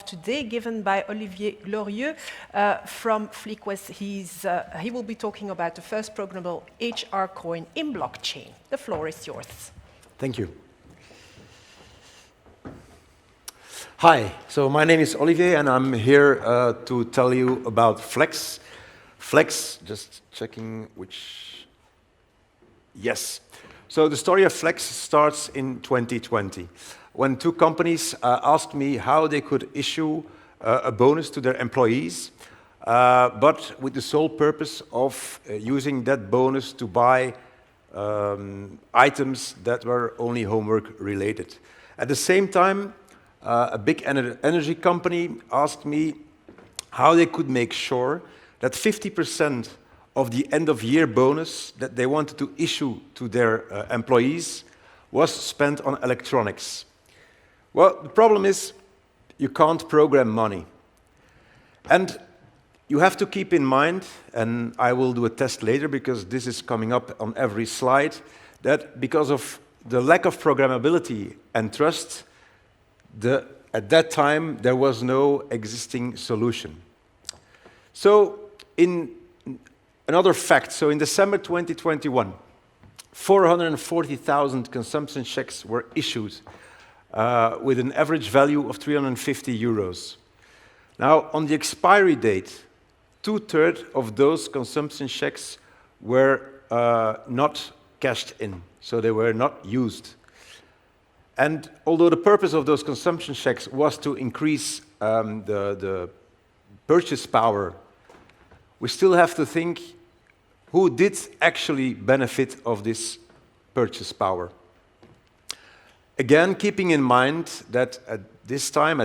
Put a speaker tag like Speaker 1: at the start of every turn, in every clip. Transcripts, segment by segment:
Speaker 1: today given by Olivier Glorieux from FleQues. He will be talking about the first programmable HR coin in blockchain. The floor is yours.
Speaker 2: Thank you. Hi, so my name is Olivier and I'm here to tell you about FleQues. FleQues, just checking which... Yes. So the story of FleQues starts in 2020, when two companies asked me how they could issue a bonus to their employees, but with the sole purpose of using that bonus to buy items that were only homework related. At the same time, a big energy company asked me how they could make sure that 50% of the end-of-year bonus that they wanted to issue to their employees was spent on electronics. Well, the problem is you can't program money. And you have to keep in mind, and I will do a test later because this is coming up on every slide, that because of the lack of programmability and trust, at that time, there was no existing solution. So, in another fact, so in December 2021, 440,000 consumption checks were issued with an average value of 350 euros. Now, on the expiry date, 2/3 of those consumption checks were not cashed in, so they were not used. And although the purpose of those consumption checks was to increase the purchase power, we still have to think who did actually benefit of this purchase power. Again, keeping in mind that at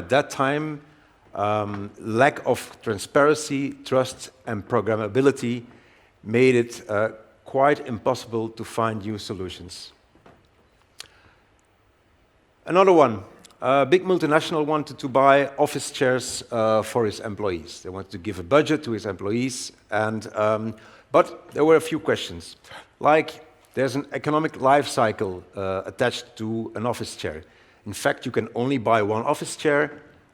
Speaker 2: that time, lack of transparency, trust, and programmability made it quite impossible to find new solutions. Another one, a big multinational wanted to buy office chairs for his employees. They wanted to give a budget to his employees, but there were a few questions, like there's an economic life cycle attached to an office chair. In fact, you can only buy one office chair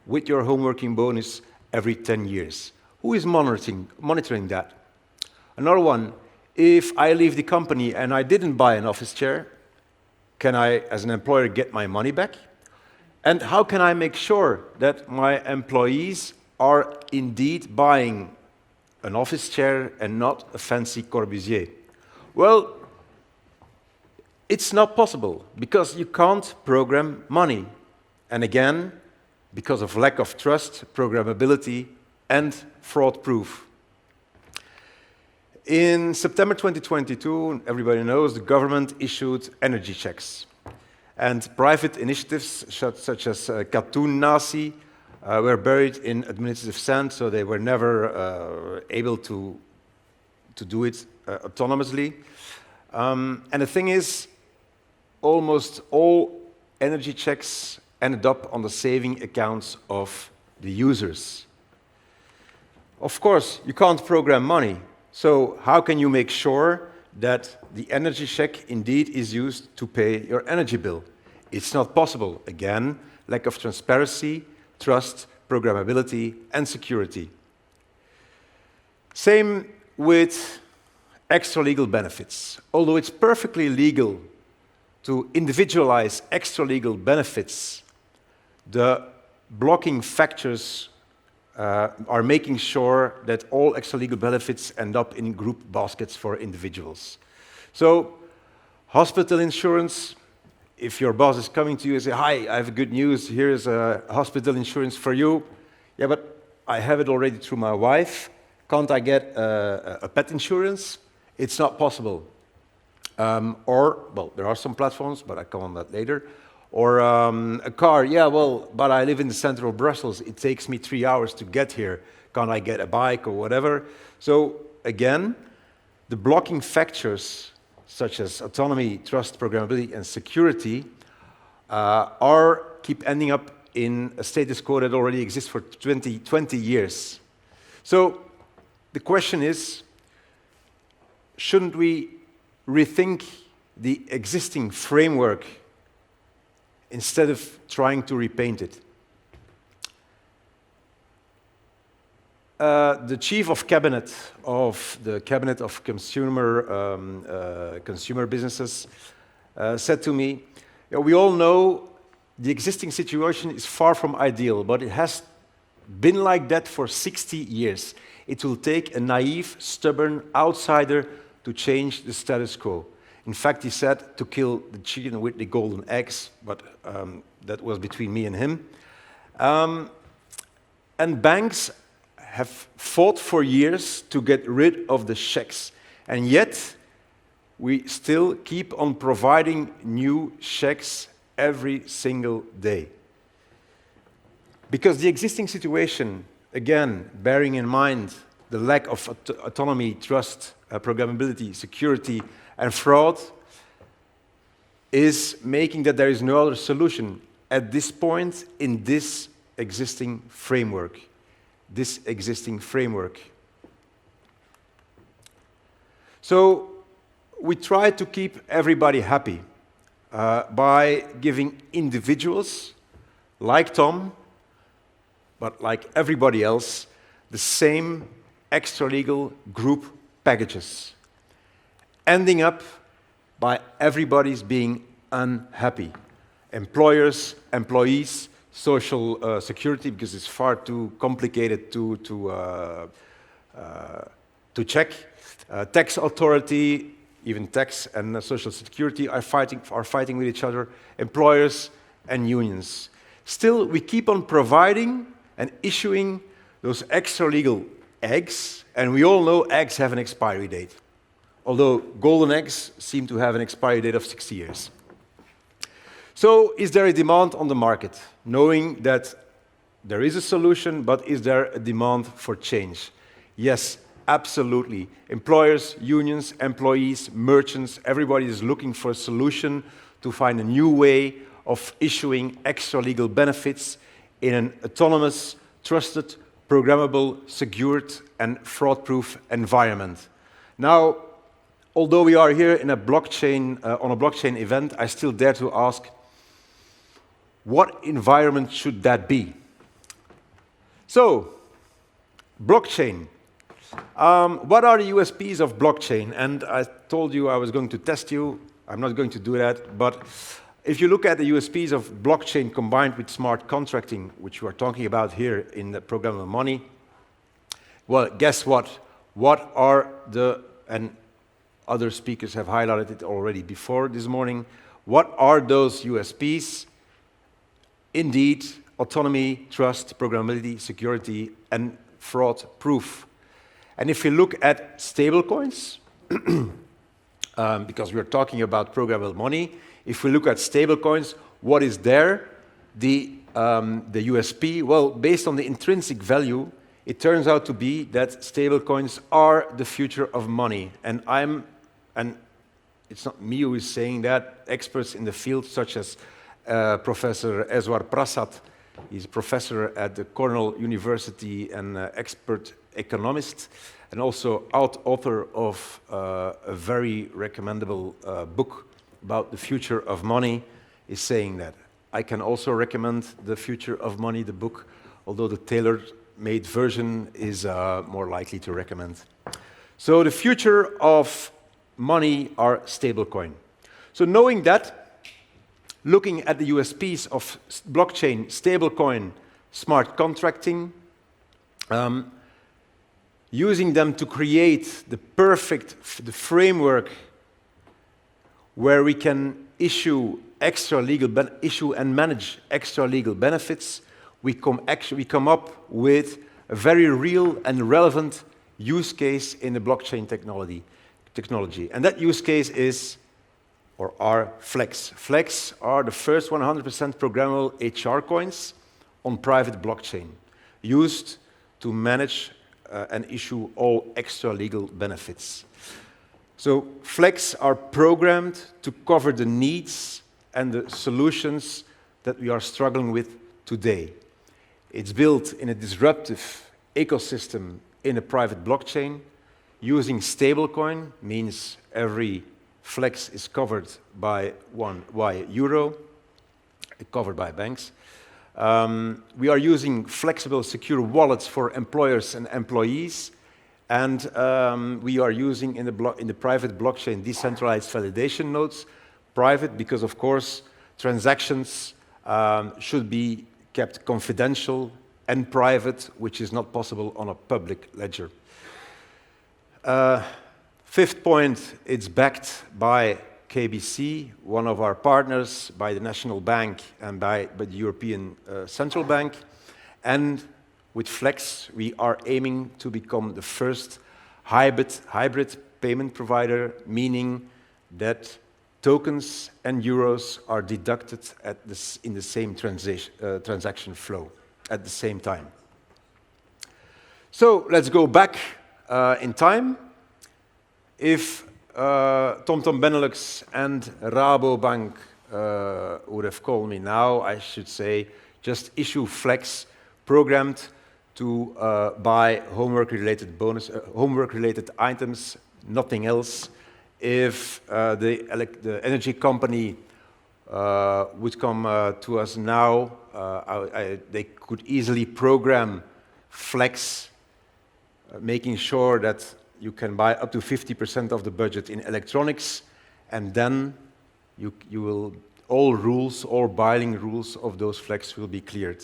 Speaker 2: with your homeworking bonus every 10 years. Who is monitoring that? Another one, if I leave the company and I didn't buy an office chair, can I, as an employer, get my money back? And how can I make sure that my employees are indeed buying an office chair and not a fancy Corbusier? Well, it's not possible, because you can't program money. And again, because of lack of trust, programmability, and fraud proof. In September 2022, everybody knows, the government issued energy checks. And private initiatives such as Cartoon Nazi were buried in administrative sand, so they were never able to do it autonomously. And the thing is, almost all energy checks ended up on the saving accounts of the users. Of course, you can't program money. So how can you make sure that the energy check indeed is used to pay your energy bill? It's not possible. Again, lack of transparency, trust, programmability, and security. Same with extra-legal benefits. Although it's perfectly legal to individualize extra-legal benefits, the blocking factors are making sure that all extra-legal benefits end up in group baskets for individuals. So, hospital insurance, if your boss is coming to you and say, "Hi, I have good news, here's a hospital insurance for you." Yeah, but I have it already through my wife. Can't I get a pet insurance? It's not possible. Well, there are some platforms, but I come on that later. Or a car, yeah, well, but I live in the center of Brussels. It takes me 3 hours to get here. Can't I get a bike or whatever? So again, the blocking factors, such as autonomy, trust, programmability, and security, keep ending up in a status quo that already exists for 20 years. So the question is, shouldn't we rethink the existing framework instead of trying to repaint it? the chief of cabinet of the cabinet of consumer businesses said to me, we all know the existing situation is far from ideal, but it has been like that for 60 years. It will take a naive, stubborn outsider to change the status quo. In fact, he said to kill the chicken with the golden eggs, but that was between me and him. And banks have fought for years to get rid of the checks, and yet we still keep on providing new checks every single day. Because the existing situation, again, bearing in mind the lack of autonomy, trust, programmability, security, and fraud, is making that there is no other solution at this point in this existing framework. So we try to keep everybody happy by giving individuals, like Tom, but like everybody else, the same extra-legal group packages, ending up by everybody's being unhappy. Employers, employees, social security, because it's far too complicated to check. Tax authority, even tax and social security are fighting with each other. Employers and unions. Still, we keep on providing and issuing those extra-legal eggs, and we all know eggs have an expiry date. Although golden eggs seem to have an expiry date of 60 years. So is there a demand on the market? Knowing that there is a solution, but is there a demand for change? Yes, absolutely. Employers, unions, employees, merchants, everybody is looking for a solution to find a new way of issuing extra legal benefits in an autonomous, trusted, programmable, secured, and fraud-proof environment. Now, although we are here in a blockchain, on a blockchain event, I still dare to ask, what environment should that be? So, blockchain. What are the USPs of blockchain? And I told you I was going to test you. I'm not going to do that. But if you look at the USPs of blockchain combined with smart contracting, which we are talking about here in the programmable money, well, guess what? What are the, and other speakers have highlighted it already before this morning, what are those USPs? Indeed, autonomy, trust, programmability, security, and fraud-proof. And if you look at stablecoins, because we're talking about programmable money, if we look at stablecoins, what is there? The USP, well, based on the intrinsic value, it turns out to be that stablecoins are the future of money. And it's not me who is saying that. Experts in the field, such as Professor Eswar Prasad, he's a professor at the Cornell University and expert economist, and also author of a very recommendable book about the future of money, is saying that. I can also recommend The Future of Money, the book, although the tailor-made version is more likely to recommend. So the future of money are stablecoin. So knowing that, looking at the USPs of blockchain, stablecoin, smart contracting, using them to create the framework where we can issue and manage extra legal benefits, we come up with a very real and relevant use case in the blockchain technology. And that use case is, or are FleQues. FleQues are the first 100% programmable HR coins on private blockchain, used to manage and issue all extra legal benefits. So FleQues are programmed to cover the needs and the solutions that we are struggling with today. It's built in a disruptive ecosystem in a private blockchain. Using stablecoin means every FleQues is covered by €1, covered by banks. We are using flexible, secure wallets for employers and employees, and we are using in the private blockchain decentralized validation nodes. Private because, of course, transactions should be kept confidential and private, which is not possible on a public ledger. Fifth point, it's backed by KBC, one of our partners, by the National Bank and by the European Central Bank. And with Flex, we are aiming to become the first hybrid payment provider, meaning that tokens and euros are deducted in the same transaction flow at the same time. So let's go back in time. If TomTom Benelux and Rabobank would have called me now, I should say, just issue Flex programmed to buy homework-related items, nothing else. If the energy company would come to us now, they could easily program Flex, making sure that you can buy up to 50% of the budget in electronics, and then all buying rules of those Flex will be cleared.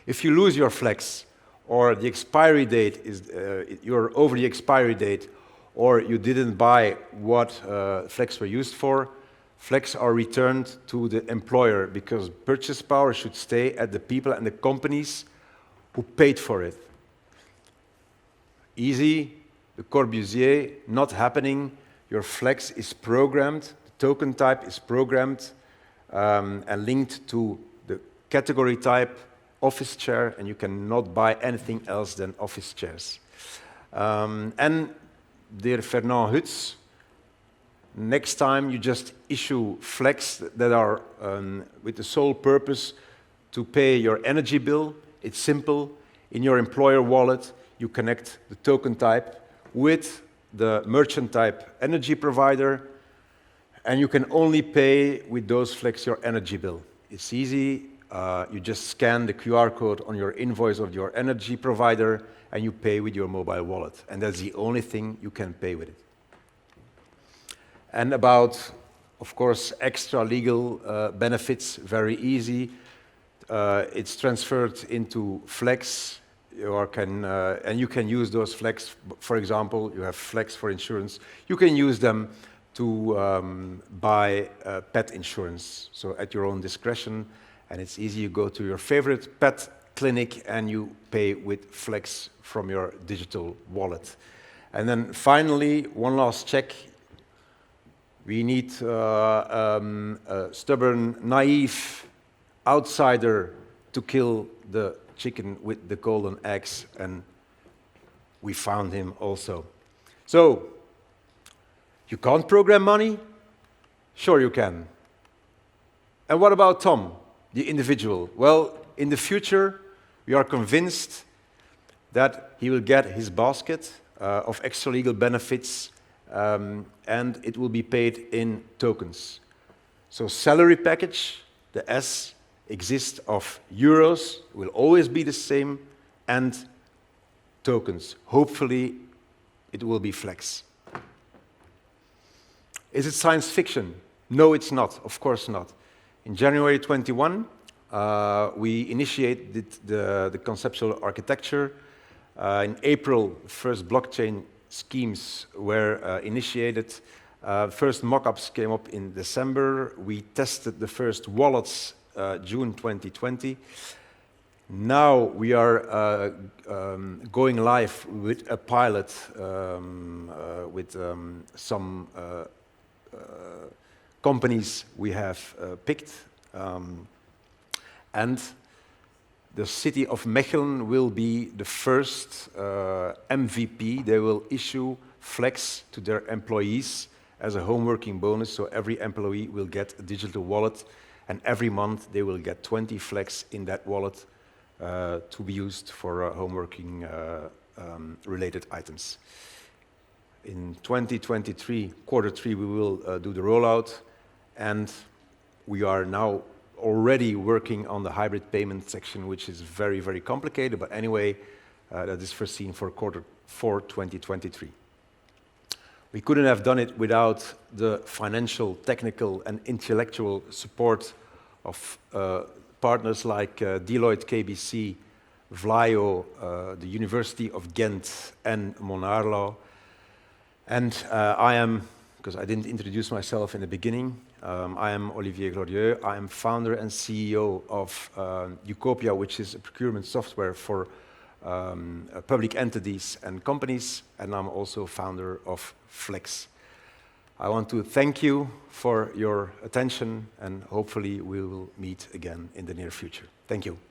Speaker 2: If you lose your Flex, or the expiry date you're over the expiry date, or you didn't buy what Flex were used for, Flex are returned to the employer, because purchase power should stay at the people and the companies who paid for it. Easy, the Corbusier, not happening. Your Flex is programmed, the token type is programmed and linked to the category type, office chair, and you cannot buy anything else than office chairs. And dear Fernand Huts, next time you just issue Flex that are with the sole purpose to pay your energy bill. It's simple. In your employer wallet, you connect the token type with the merchant type energy provider, and you can only pay with those Flex your energy bill. It's easy. You just scan the QR code on your invoice of your energy provider, and you pay with your mobile wallet. And that's the only thing you can pay with it. And about, of course, extra legal benefits, very easy. It's transferred into Flex. And you can use those Flex. For example, you have Flex for insurance. You can use them to buy pet insurance, so at your own discretion. And it's easy. You go to your favorite pet clinic and you pay with Flex from your digital wallet. And then finally, one last check. We need a stubborn, naive outsider to kill the chicken with the golden eggs, and we found him also. So, you can't program money? Sure you can. And what about Tom, the individual? Well, in the future, we are convinced that he will get his basket of extra legal benefits, and it will be paid in tokens. So salary package, the S, exists of euros, will always be the same, and tokens. Hopefully, it will be Flex. Is it science fiction? No, it's not. Of course not. In January 21, we initiated the conceptual architecture. In April, first blockchain schemes were initiated. First mock-ups came up in December. We tested the first wallets June 2020. Now we are going live with a pilot with some companies we have picked. And the city of Mechelen will be the first MVP. They will issue Flex to their employees as a home working bonus, so every employee will get a digital wallet, and every month they will get 20 Flex in that wallet to be used for home working related items. In 2023, quarter three, we will do the rollout, and we are now already working on the hybrid payment section, which is very, very complicated, but anyway, that is foreseen for Q4 2023. We couldn't have done it without the financial, technical, and intellectual support of partners like Deloitte, KBC, Vlaio, the University of Ghent, and Monarlo. And I am, because I didn't introduce myself in the beginning, I am Olivier Glorieux. I am founder and CEO of Ucopia, which is a procurement software for public entities and companies, and I'm also founder of FleQues. I want to thank you for your attention, and hopefully we will meet again in the near future. Thank you.